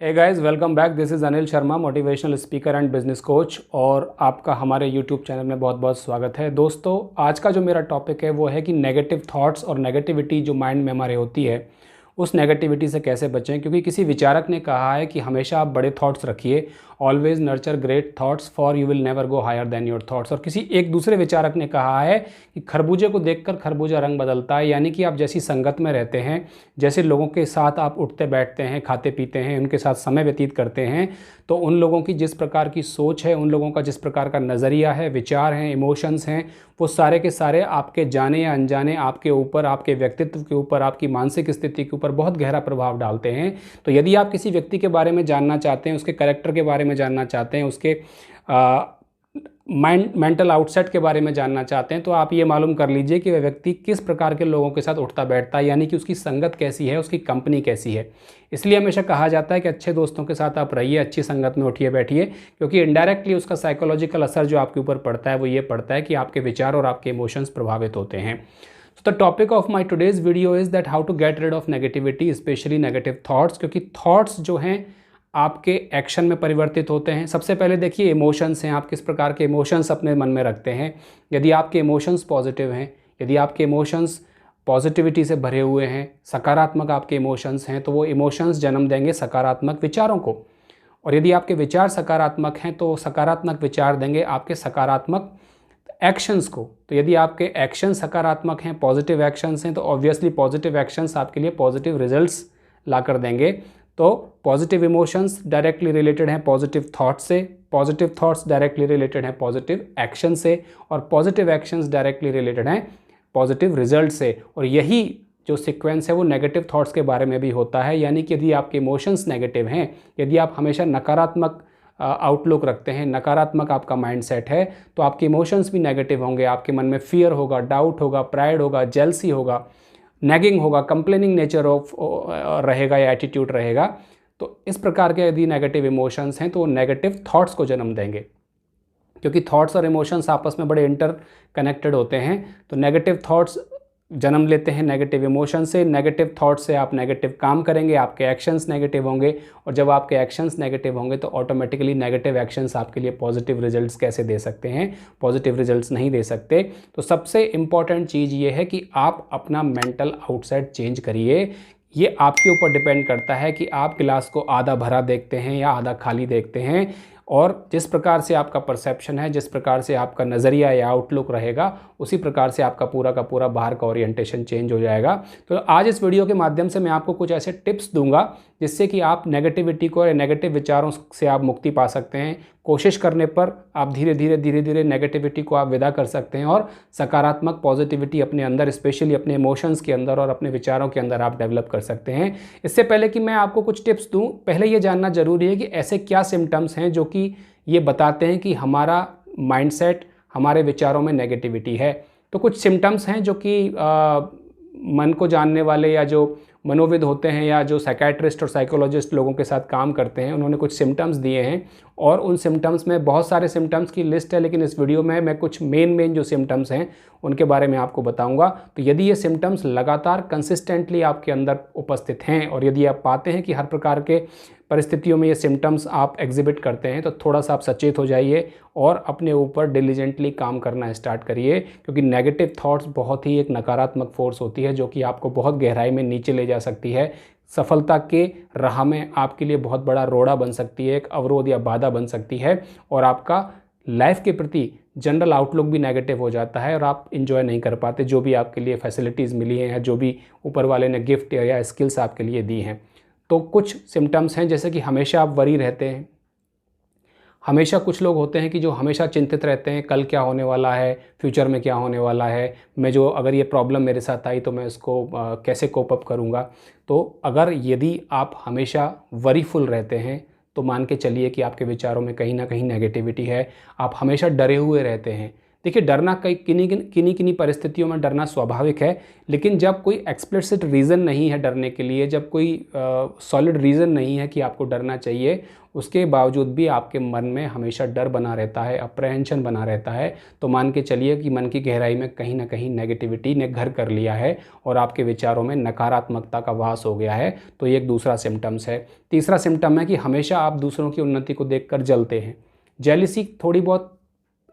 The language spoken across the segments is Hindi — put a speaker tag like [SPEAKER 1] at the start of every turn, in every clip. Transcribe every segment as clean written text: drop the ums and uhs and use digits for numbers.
[SPEAKER 1] Hey guys, welcome back. This is Anil Sharma, motivational speaker and business coach, और आपका हमारे यूट्यूब चैनल में बहुत बहुत स्वागत है। दोस्तों, आज का जो मेरा टॉपिक है वो है कि नेगेटिव थॉट्स और नेगेटिविटी जो माइंड में हमारे होती है उस नेगेटिविटी से कैसे बचें। क्योंकि किसी विचारक ने कहा है कि हमेशा आप बड़े थॉट्स रखिए, always nurture great thoughts for you will never go higher than your thoughts. और किसी एक दूसरे विचारक ने कहा है कि खरबूजे को देखकर खरबूजा रंग बदलता है। यानी कि आप जैसी संगत में रहते हैं, जैसे लोगों के साथ आप उठते बैठते हैं, खाते पीते हैं, उनके साथ समय व्यतीत करते हैं, तो उन लोगों की जिस प्रकार की सोच है, उन लोगों का जिस प्रकार का नज़रिया है, विचार हैं, इमोशंस हैं, वो सारे के सारे आपके जाने या अनजाने आपके ऊपर, आपके व्यक्तित्व के ऊपर, आपकी मानसिक स्थिति के ऊपर बहुत गहरा प्रभाव डालते हैं। तो यदि आप किसी व्यक्ति के बारे में जानना चाहते हैं, उसके कैरेक्टर के बारे में जानना चाहते हैं, उसके मेंटल आउटसेट के बारे में जानना चाहते हैं, तो आप ये मालूम कर लीजिए कि वह व्यक्ति किस प्रकार के लोगों के साथ उठता बैठता है, यानी कि उसकी संगत कैसी है, उसकी कंपनी कैसी है। इसलिए हमेशा कहा जाता है कि अच्छे दोस्तों के साथ आप रहिए, अच्छी संगत में उठिए बैठिए, क्योंकि इनडायरेक्टली उसका साइकोलॉजिकल असर जो आपके ऊपर पड़ता है वो ये पड़ता है कि आपके विचार और आपके इमोशंस प्रभावित होते हैं। तो the topic of my today's video is that how to get rid of negativity, specially negative thoughts. क्योंकि थॉट्स जो हैं आपके एक्शन में परिवर्तित होते हैं। सबसे पहले देखिए, इमोशंस हैं, आप किस प्रकार के इमोशंस अपने मन में रखते हैं। यदि आपके इमोशंस पॉजिटिव हैं, यदि आपके इमोशंस पॉजिटिविटी से भरे हुए हैं, सकारात्मक आपके इमोशंस हैं, तो वो इमोशंस जन्म देंगे सकारात्मक विचारों को। और यदि आपके विचार सकारात्मक हैं तो सकारात्मक विचार देंगे आपके सकारात्मक एक्शंस को। तो यदि आपके एक्शन सकारात्मक हैं, पॉजिटिव एक्शंस हैं, तो ऑब्वियसली पॉजिटिव एक्शंस आपके लिए पॉजिटिव रिजल्ट्स ला कर देंगे। तो पॉजिटिव इमोशंस डायरेक्टली रिलेटेड हैं पॉजिटिव थॉट्स से, पॉजिटिव थॉट्स डायरेक्टली रिलेटेड हैं पॉजिटिव एक्शन से, और पॉजिटिव एक्शंस डायरेक्टली रिलेटेड हैं पॉजिटिव रिजल्ट से। और यही जो सीक्वेंस है वो नेगेटिव थॉट्स के बारे में भी होता है। यानी कि यदि आपके इमोशंस नेगेटिव हैं, यदि आप हमेशा नकारात्मक आउटलुक रखते हैं, नकारात्मक आपका माइंडसेट है, तो आपके इमोशंस भी नेगेटिव होंगे। आपके मन में फियर होगा, डाउट होगा, प्राइड होगा, जेलसी होगा, नैगिंग होगा, कंप्लेनिंग नेचर ऑफ रहेगा या एटीट्यूड रहेगा। तो इस प्रकार के यदि नेगेटिव इमोशंस हैं तो वो नेगेटिव थॉट्स को जन्म देंगे। क्योंकि थॉट्स और इमोशंस आपस में बड़े इंटर कनेक्टेड होते हैं। तो नेगेटिव थॉट्स जन्म लेते हैं नेगेटिव इमोशन से, नेगेटिव थॉट से आप नेगेटिव काम करेंगे, आपके एक्शंस नेगेटिव होंगे, और जब आपके एक्शंस नेगेटिव होंगे तो ऑटोमेटिकली नेगेटिव एक्शंस आपके लिए पॉजिटिव रिजल्ट्स कैसे दे सकते हैं, पॉजिटिव रिजल्ट्स नहीं दे सकते। तो सबसे इम्पॉर्टेंट चीज़ ये है कि आप अपना मेंटल आउटसेट चेंज करिए। ये आपके ऊपर डिपेंड करता है कि आप गिलास को आधा भरा देखते हैं या आधा खाली देखते हैं। और जिस प्रकार से आपका परसेप्शन है, जिस प्रकार से आपका नज़रिया या आउटलुक रहेगा, उसी प्रकार से आपका पूरा का पूरा बाहर का ओरिएंटेशन चेंज हो जाएगा। तो आज इस वीडियो के माध्यम से मैं आपको कुछ ऐसे टिप्स दूंगा जिससे कि आप नेगेटिविटी को या नेगेटिव विचारों से आप मुक्ति पा सकते हैं। कोशिश करने पर आप धीरे धीरे नेगेटिविटी को आप विदा कर सकते हैं और सकारात्मक पॉजिटिविटी अपने अंदर, स्पेशली अपने इमोशंस के अंदर और अपने विचारों के अंदर आप डेवलप कर सकते हैं। इससे पहले कि मैं आपको कुछ टिप्स दूं, पहले ये जानना जरूरी है कि ऐसे क्या सिम्टम्स हैं जो कि ये बताते हैं कि हमारा माइंडसेट, हमारे विचारों में नेगेटिविटी है। तो कुछ सिम्टम्स हैं जो कि मन को जानने वाले या जो मनोविद होते हैं या जो साइकेट्रिस्ट और साइकोलॉजिस्ट लोगों के साथ काम करते हैं, उन्होंने कुछ सिम्टम्स दिए हैं। और उन सिम्टम्स में बहुत सारे सिम्टम्स की लिस्ट है, लेकिन इस वीडियो में मैं कुछ मेन जो सिम्टम्स हैं उनके बारे में आपको बताऊंगा। तो यदि ये सिम्टम्स लगातार कंसिस्टेंटली आपके अंदर उपस्थित हैं और यदि आप पाते हैं कि हर प्रकार के परिस्थितियों में ये सिम्टम्स आप एग्जिबिट करते हैं, तो थोड़ा सा आप सचेत हो जाइए और अपने ऊपर डिलीजेंटली काम करना स्टार्ट करिए। क्योंकि नेगेटिव थॉट्स बहुत ही एक नकारात्मक फोर्स होती है जो कि आपको बहुत गहराई में नीचे ले जा सकती है, सफलता के राह में आपके लिए बहुत बड़ा रोड़ा बन सकती है, एक अवरोध या बाधा बन सकती है, और आपका लाइफ के प्रति जनरल आउटलुक भी नेगेटिव हो जाता है और आप इंजॉय नहीं कर पाते जो भी आपके लिए फैसिलिटीज़ मिली हैं या जो भी ऊपर वाले ने गिफ्ट या स्किल्स आपके लिए दी हैं। तो कुछ सिम्टम्स हैं जैसे कि हमेशा आप वरी रहते हैं। हमेशा कुछ लोग होते हैं कि जो हमेशा चिंतित रहते हैं, कल क्या होने वाला है, फ्यूचर में क्या होने वाला है, मैं जो अगर ये प्रॉब्लम मेरे साथ आई तो मैं इसको कैसे कोप अप करूँगा। तो अगर यदि आप हमेशा वरीफुल रहते हैं तो मान के चलिए कि आपके विचारों में कहीं ना कहीं नेगेटिविटी है। आप हमेशा डरे हुए रहते हैं, देखिए, डरना कई किन्हीं परिस्थितियों में डरना स्वाभाविक है, लेकिन जब कोई एक्सप्लिसिट रीज़न नहीं है डरने के लिए, जब कोई सॉलिड रीज़न नहीं है कि आपको डरना चाहिए, उसके बावजूद भी आपके मन में हमेशा डर बना रहता है, अप्रहेंशन बना रहता है, तो मान के चलिए कि मन की गहराई में कहीं ना कहीं नेगेटिविटी ने घर कर लिया है और आपके विचारों में नकारात्मकता का वास हो गया है। तो ये एक दूसरा सिम्टम्स है। तीसरा सिम्टम है कि हमेशा आप दूसरों की उन्नति को देखकर जलते हैं। जेलिसी थोड़ी बहुत,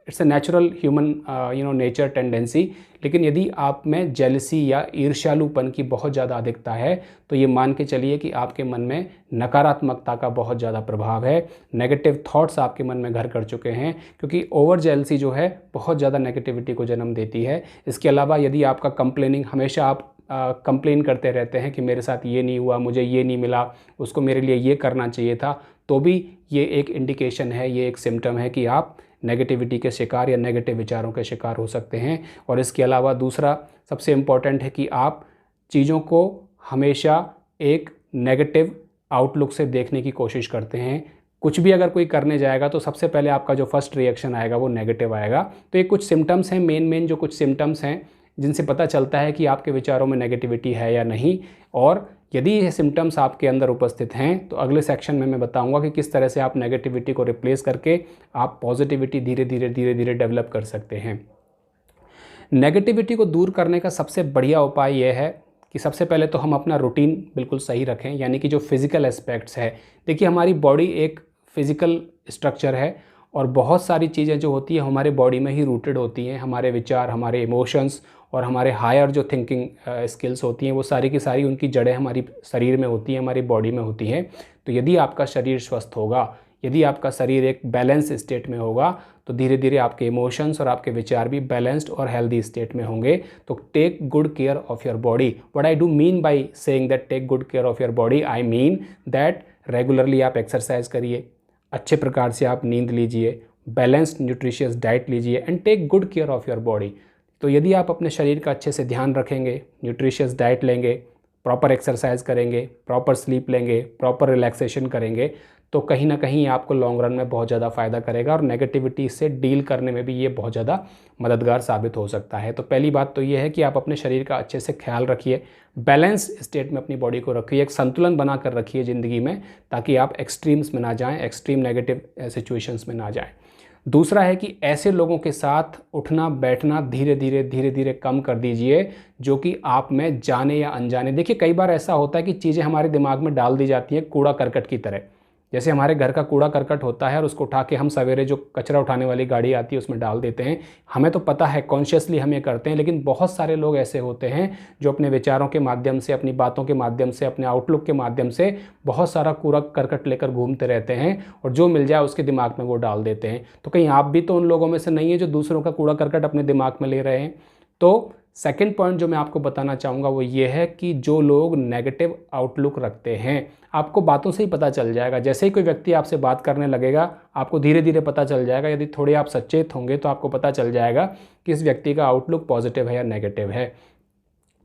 [SPEAKER 1] it's a natural human nature tendency, लेकिन यदि आप में जेलसी या ईर्ष्यालुपन की बहुत ज़्यादा अधिकता है तो ये मान के चलिए कि आपके मन में नकारात्मकता का बहुत ज़्यादा प्रभाव है, नेगेटिव थॉट्स आपके मन में घर कर चुके हैं, क्योंकि ओवर जेलसी जो है बहुत ज़्यादा नेगेटिविटी को जन्म देती है। इसके अलावा यदि आपका कंप्लेनिंग, हमेशा आप कंप्लेन करते रहते हैं कि मेरे साथ ये नहीं हुआ, मुझे ये नहीं मिला, उसको मेरे लिए ये करना चाहिए था, तो भी ये एक इंडिकेशन है, ये एक सिम्टम है कि आप नेगेटिविटी के शिकार या नेगेटिव विचारों के शिकार हो सकते हैं। और इसके अलावा दूसरा सबसे इम्पॉर्टेंट है कि आप चीज़ों को हमेशा एक नेगेटिव आउटलुक से देखने की कोशिश करते हैं। कुछ भी अगर कोई करने जाएगा तो सबसे पहले आपका जो फर्स्ट रिएक्शन आएगा वो नेगेटिव आएगा। तो ये कुछ सिम्टम्स हैं, मेन जो कुछ सिम्टम्स हैं जिनसे पता चलता है कि आपके विचारों में नेगेटिविटी है या नहीं। और यदि ये सिम्टम्स आपके अंदर उपस्थित हैं तो अगले सेक्शन में मैं बताऊंगा कि किस तरह से आप नेगेटिविटी को रिप्लेस करके आप पॉजिटिविटी धीरे धीरे डेवलप कर सकते हैं। नेगेटिविटी को दूर करने का सबसे बढ़िया उपाय यह है कि सबसे पहले तो हम अपना रूटीन बिल्कुल सही रखें, यानी कि जो फिज़िकल एस्पेक्ट्स है। देखिए, हमारी बॉडी एक फिज़िकल स्ट्रक्चर है और बहुत सारी चीज़ें जो होती है हमारे बॉडी में ही रूटेड होती हैं। हमारे विचार, हमारे इमोशंस और हमारे हायर जो थिंकिंग स्किल्स होती हैं वो सारी की सारी उनकी जड़ें हमारी शरीर में होती हैं, हमारी बॉडी में होती हैं। तो यदि आपका शरीर स्वस्थ होगा, यदि आपका शरीर एक बैलेंस स्टेट में होगा, तो धीरे धीरे आपके इमोशंस और आपके विचार भी बैलेंस्ड और हेल्दी स्टेट में होंगे। तो take good care of your body. What I do mean by saying that take good care of your body, I mean that regularly आप एक्सरसाइज करिए, अच्छे प्रकार से आप नींद लीजिए, बैलेंस्ड न्यूट्रिशियस डाइट लीजिए and take good care of your body. तो यदि आप अपने शरीर का अच्छे से ध्यान रखेंगे, न्यूट्रिशियस डाइट लेंगे, प्रॉपर एक्सरसाइज करेंगे, प्रॉपर स्लीप लेंगे, प्रॉपर रिलैक्सेशन करेंगे, तो कहीं ना कहीं आपको लॉन्ग रन में बहुत ज़्यादा फ़ायदा करेगा और नेगेटिविटी से डील करने में भी ये बहुत ज़्यादा मददगार साबित हो सकता है। तो पहली बात तो ये है कि आप अपने शरीर का अच्छे से ख्याल रखिए, बैलेंस स्टेट में अपनी बॉडी को रखिए, एक संतुलन बना कर रखिए ज़िंदगी में, ताकि आप एक्सट्रीम्स में ना जाएँ, एक्सट्रीम नेगेटिव सिचुएशंस में ना जाएँ। दूसरा है कि ऐसे लोगों के साथ उठना बैठना धीरे धीरे कम कर दीजिए जो कि आप में जाने या अनजाने, देखिए कई बार ऐसा होता है कि चीज़ें हमारे दिमाग में डाल दी जाती हैं कूड़ा करकट की तरह। जैसे हमारे घर का कूड़ा करकट होता है और उसको उठा के हम सवेरे जो कचरा उठाने वाली गाड़ी आती है उसमें डाल देते हैं। हमें तो पता है, कॉन्शियसली हम ये करते हैं, लेकिन बहुत सारे लोग ऐसे होते हैं जो अपने विचारों के माध्यम से, अपनी बातों के माध्यम से, अपने आउटलुक के माध्यम से बहुत सारा कूड़ा करकट लेकर घूमते रहते हैं और जो मिल जाए उसके दिमाग में वो डाल देते हैं। तो कहीं आप भी तो उन लोगों में से नहीं है जो दूसरों का कूड़ा करकट अपने दिमाग में ले रहे हैं। तो सेकंड पॉइंट जो मैं आपको बताना चाहूँगा वो ये है कि जो लोग नेगेटिव आउटलुक रखते हैं, आपको बातों से ही पता चल जाएगा। जैसे ही कोई व्यक्ति आपसे बात करने लगेगा, आपको धीरे धीरे पता चल जाएगा, यदि थोड़े आप सचेत होंगे तो आपको पता चल जाएगा कि इस व्यक्ति का आउटलुक पॉजिटिव है या नेगेटिव है।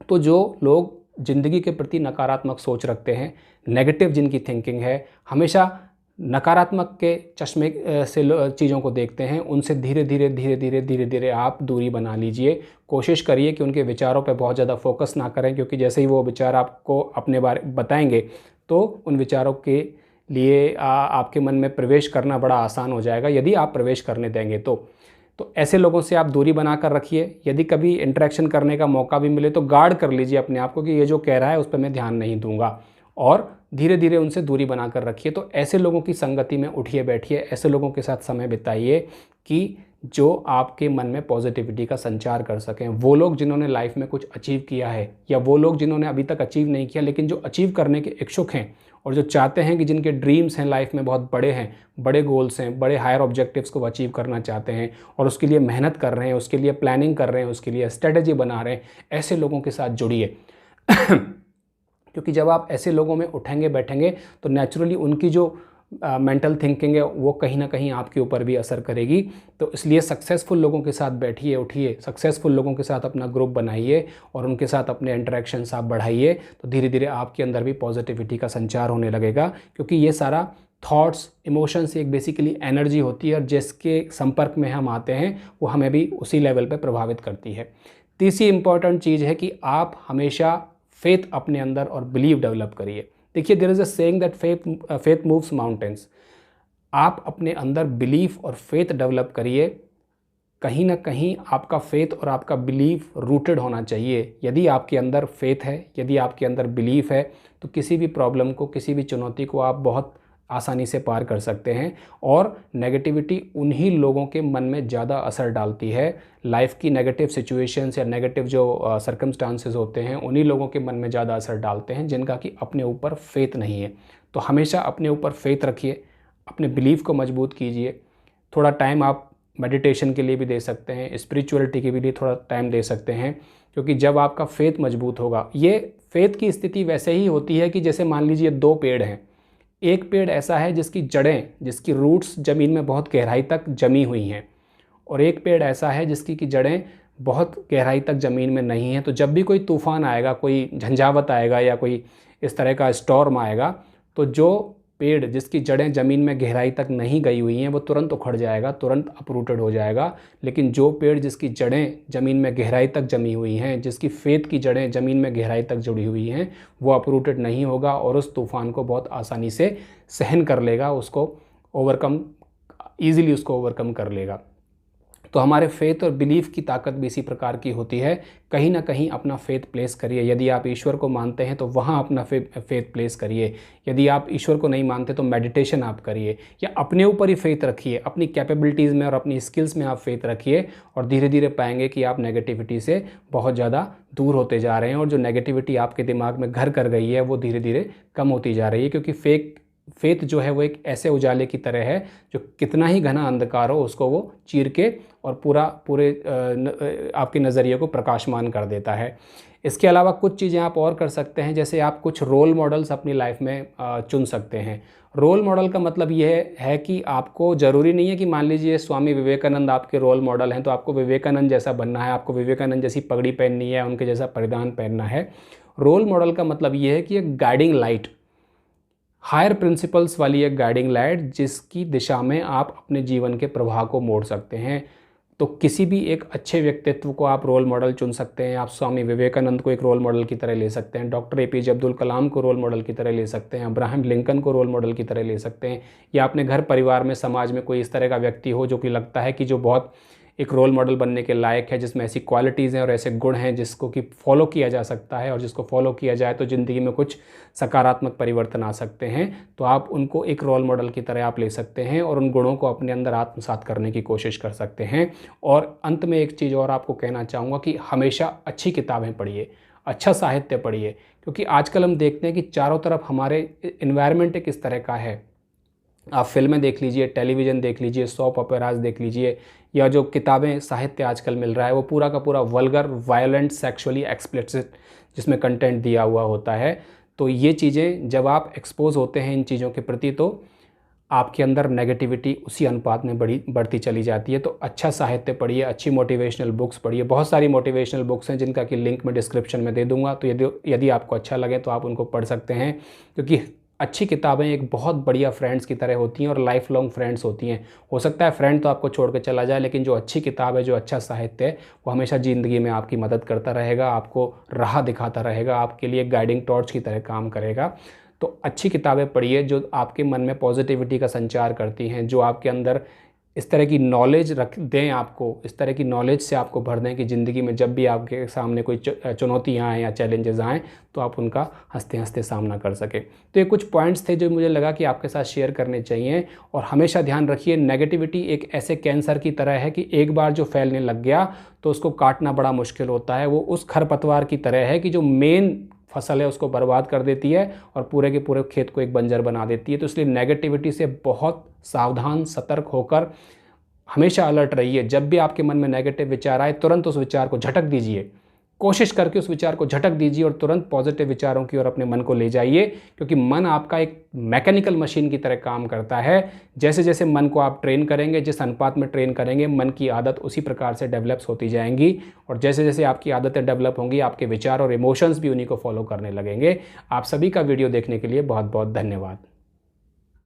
[SPEAKER 1] तो जो लोग ज़िंदगी के प्रति नकारात्मक सोच रखते हैं, नेगेटिव जिनकी थिंकिंग है, हमेशा नकारात्मक के चश्मे से चीज़ों को देखते हैं, उनसे धीरे धीरे आप दूरी बना लीजिए। कोशिश करिए कि उनके विचारों पे बहुत ज़्यादा फोकस ना करें, क्योंकि जैसे ही वो विचार आपको अपने बारे बताएंगे तो उन विचारों के लिए आपके मन में प्रवेश करना बड़ा आसान हो जाएगा, यदि आप प्रवेश करने देंगे तो ऐसे लोगों से आप दूरी बना कर रखिए। यदि कभी इंटरेक्शन करने का मौका भी मिले तो गार्ड कर लीजिए अपने आप को कि ये जो कह रहा है उस पर मैं ध्यान नहीं दूंगा, और धीरे धीरे उनसे दूरी बना कर रखिए। तो ऐसे लोगों की संगति में उठिए बैठिए, ऐसे लोगों के साथ समय बिताइए कि जो आपके मन में पॉजिटिविटी का संचार कर सकें। वो लोग जिन्होंने लाइफ में कुछ अचीव किया है, या वो लोग जिन्होंने अभी तक अचीव नहीं किया लेकिन जो अचीव करने के इच्छुक हैं और जो चाहते हैं कि जिनके ड्रीम्स हैं लाइफ में बहुत बड़े हैं, बड़े गोल्स हैं, बड़े हायर ऑब्जेक्टिव्स को अचीव करना चाहते हैं और उसके लिए मेहनत कर रहे हैं, उसके लिए प्लानिंग कर रहे हैं, उसके लिए स्ट्रेटजी बना रहे हैं, ऐसे लोगों के साथ जुड़िए। क्योंकि जब आप ऐसे लोगों में उठेंगे बैठेंगे तो नेचुरली उनकी जो मेंटल थिंकिंग है वो कहीं ना कहीं आपके ऊपर भी असर करेगी। तो इसलिए सक्सेसफुल लोगों के साथ बैठिए उठिए, सक्सेसफुल लोगों के साथ अपना ग्रुप बनाइए और उनके साथ अपने इंटरेक्शंस आप बढ़ाइए। तो धीरे धीरे आपके अंदर भी पॉजिटिविटी का संचार होने लगेगा, क्योंकि ये सारा थॉट्स, इमोशंस एक बेसिकली एनर्जी होती है और जिसके संपर्क में हम आते हैं वो हमें भी उसी लेवल पे प्रभावित करती है। तीसरी इंपॉर्टेंट चीज़ है कि आप हमेशा फेथ अपने अंदर और बिलीव डेवलप करिए। देखिए, there is a saying that faith moves mountains. आप अपने अंदर बिलीफ और फेथ डेवलप करिए। कहीं ना कहीं आपका फेथ और आपका बिलीफ रूटेड होना चाहिए। यदि आपके अंदर फेथ है, यदि आपके अंदर बिलीफ है, तो किसी भी प्रॉब्लम को, किसी भी चुनौती को आप बहुत आसानी से पार कर सकते हैं। और नेगेटिविटी उन्हीं लोगों के मन में ज़्यादा असर डालती है। लाइफ की नेगेटिव सिचुएशंस या नेगेटिव जो सर्कमस्टांसेस होते हैं उन्हीं लोगों के मन में ज़्यादा असर डालते हैं जिनका कि अपने ऊपर फेथ नहीं है। तो हमेशा अपने ऊपर फेथ रखिए, अपने बिलीफ को मजबूत कीजिए। थोड़ा टाइम आप मेडिटेशन के लिए भी दे सकते हैं, स्पिरिचुअलिटी के लिए थोड़ा टाइम दे सकते हैं, क्योंकि जब आपका फेथ मजबूत होगा, ये फेथ की स्थिति वैसे ही होती है कि जैसे मान लीजिए दो पेड़ हैं। एक पेड़ ऐसा है जिसकी जड़ें, जिसकी रूट्स ज़मीन में बहुत गहराई तक जमी हुई हैं, और एक पेड़ ऐसा है जिसकी की जड़ें बहुत गहराई तक ज़मीन में नहीं हैं। तो जब भी कोई तूफ़ान आएगा, कोई झंझावत आएगा या कोई इस तरह का स्टॉर्म आएगा, तो जो पेड़ जिसकी जड़ें ज़मीन में गहराई तक नहीं गई हुई हैं वो तुरंत उखड़ जाएगा, तुरंत अपरूटेड हो जाएगा। लेकिन जो पेड़ जिसकी जड़ें ज़मीन में गहराई तक जमी हुई हैं, जिसकी फेथ की जड़ें ज़मीन में गहराई तक जुड़ी हुई हैं, वो अपरूटेड नहीं होगा और उस तूफ़ान को बहुत आसानी से सहन कर लेगा, उसको ओवरकम, ईज़िली उसको ओवरकम कर लेगा। तो हमारे फेथ और बिलीफ की ताकत भी इसी प्रकार की होती है। कहीं ना कहीं अपना फेथ प्लेस करिए। यदि आप ईश्वर को मानते हैं तो वहाँ अपना फेथ प्लेस करिए। यदि आप ईश्वर को नहीं मानते तो मेडिटेशन आप करिए, या अपने ऊपर ही फेथ रखिए, अपनी कैपेबिलिटीज़ में और अपनी स्किल्स में आप फेथ रखिए, और धीरे धीरे पाएंगे कि आप नेगेटिविटी से बहुत ज़्यादा दूर होते जा रहे हैं, और जो नेगेटिविटी आपके दिमाग में घर कर गई है वो धीरे धीरे कम होती जा रही है। क्योंकि फेथ जो है वो एक ऐसे उजाले की तरह है जो कितना ही घना अंधकार हो उसको वो चीर के और पूरे आपके नज़रिए को प्रकाशमान कर देता है। इसके अलावा कुछ चीज़ें आप और कर सकते हैं, जैसे आप कुछ रोल मॉडल्स अपनी लाइफ में चुन सकते हैं। रोल मॉडल का मतलब ये है कि आपको ज़रूरी नहीं है कि मान लीजिए स्वामी विवेकानंद आपके रोल मॉडल हैं तो आपको विवेकानंद जैसा बनना है, आपको विवेकानंद जैसी पगड़ी पहननी है, उनके जैसा परिधान पहनना है। रोल मॉडल का मतलब ये है कि एक गाइडिंग लाइट, हायर प्रिंसिपल्स वाली एक गाइडिंग लाइट जिसकी दिशा में आप अपने जीवन के प्रवाह को मोड़ सकते हैं। तो किसी भी एक अच्छे व्यक्तित्व को आप रोल मॉडल चुन सकते हैं। आप स्वामी विवेकानंद को एक रोल मॉडल की तरह ले सकते हैं, डॉक्टर APJ अब्दुल कलाम को रोल मॉडल की तरह ले सकते हैं, अब्राहम लिंकन को रोल मॉडल की तरह ले सकते हैं, या अपने घर परिवार में, समाज में कोई इस तरह का व्यक्ति हो जो कि लगता है कि जो बहुत एक रोल मॉडल बनने के लायक है, जिसमें ऐसी क्वालिटीज़ हैं और ऐसे गुण हैं जिसको कि फॉलो किया जा सकता है, और जिसको फॉलो किया जाए तो ज़िंदगी में कुछ सकारात्मक परिवर्तन आ सकते हैं। तो आप उनको एक रोल मॉडल की तरह आप ले सकते हैं और उन गुणों को अपने अंदर आत्मसात करने की कोशिश कर सकते हैं। और अंत में एक चीज़ और आपको कहना चाहूँगा कि हमेशा अच्छी किताबें पढ़िए, अच्छा साहित्य पढ़िए, क्योंकि आजकल हम देखते हैं कि चारों तरफ हमारे इन्वायरमेंट एक इस तरह का है। आप फिल्में देख लीजिए, टेलीविज़न देख लीजिए, सॉप ओपेराज देख लीजिए, या जो किताबें साहित्य आजकल मिल रहा है वो पूरा का पूरा वल्गर, वायलेंट, सेक्सुअली एक्सप्लिसिट जिसमें कंटेंट दिया हुआ होता है। तो ये चीज़ें जब आप एक्सपोज होते हैं इन चीज़ों के प्रति तो आपके अंदर नेगेटिविटी उसी अनुपात में बढ़ती चली जाती है। तो अच्छा साहित्य पढ़िए, अच्छी मोटिवेशनल बुक्स पढ़िए। बहुत सारी मोटिवेशनल बुक्स हैं जिनका कि लिंक मैं डिस्क्रिप्शन में दे दूँगा, तो यदि आपको अच्छा लगे तो आप उनको पढ़ सकते हैं। क्योंकि अच्छी किताबें एक बहुत बढ़िया फ्रेंड्स की तरह होती हैं और लाइफ लॉन्ग फ्रेंड्स होती हैं। हो सकता है फ्रेंड तो आपको छोड़ के चला जाए, लेकिन जो अच्छी किताब है, जो अच्छा साहित्य है, वो हमेशा ज़िंदगी में आपकी मदद करता रहेगा, आपको राह दिखाता रहेगा, आपके लिए गाइडिंग टॉर्च की तरह काम करेगा। तो अच्छी किताबें पढ़िए जो आपके मन में पॉजिटिविटी का संचार करती हैं, जो आपके अंदर इस तरह की नॉलेज रख दें, आपको इस तरह की नॉलेज से आपको भर दें कि ज़िंदगी में जब भी आपके सामने कोई चुनौतियाँ आएँ या चैलेंजेस आएँ तो आप उनका हंसते हंसते सामना कर सकें। तो ये कुछ पॉइंट्स थे जो मुझे लगा कि आपके साथ शेयर करने चाहिए। और हमेशा ध्यान रखिए, नेगेटिविटी एक ऐसे कैंसर की तरह है कि एक बार जो फैलने लग गया तो उसको काटना बड़ा मुश्किल होता है। वो उस खरपतवार की तरह है कि जो मेन फसल है उसको बर्बाद कर देती है और पूरे के पूरे खेत को एक बंजर बना देती है। तो इसलिए नेगेटिविटी से बहुत सावधान, सतर्क होकर हमेशा अलर्ट रहिए। जब भी आपके मन में नेगेटिव विचार आए तुरंत उस विचार को झटक दीजिए, कोशिश करके उस विचार को झटक दीजिए और तुरंत पॉजिटिव विचारों की ओर अपने मन को ले जाइए। क्योंकि मन आपका एक मैकेनिकल मशीन की तरह काम करता है। जैसे जैसे मन को आप ट्रेन करेंगे, जिस अनुपात में ट्रेन करेंगे, मन की आदत उसी प्रकार से डेवलप्स होती जाएंगी। और जैसे जैसे आपकी आदतें डेवलप होंगी, आपके विचार और इमोशंस भी उन्हीं को फॉलो करने लगेंगे। आप सभी का वीडियो देखने के लिए बहुत बहुत धन्यवाद।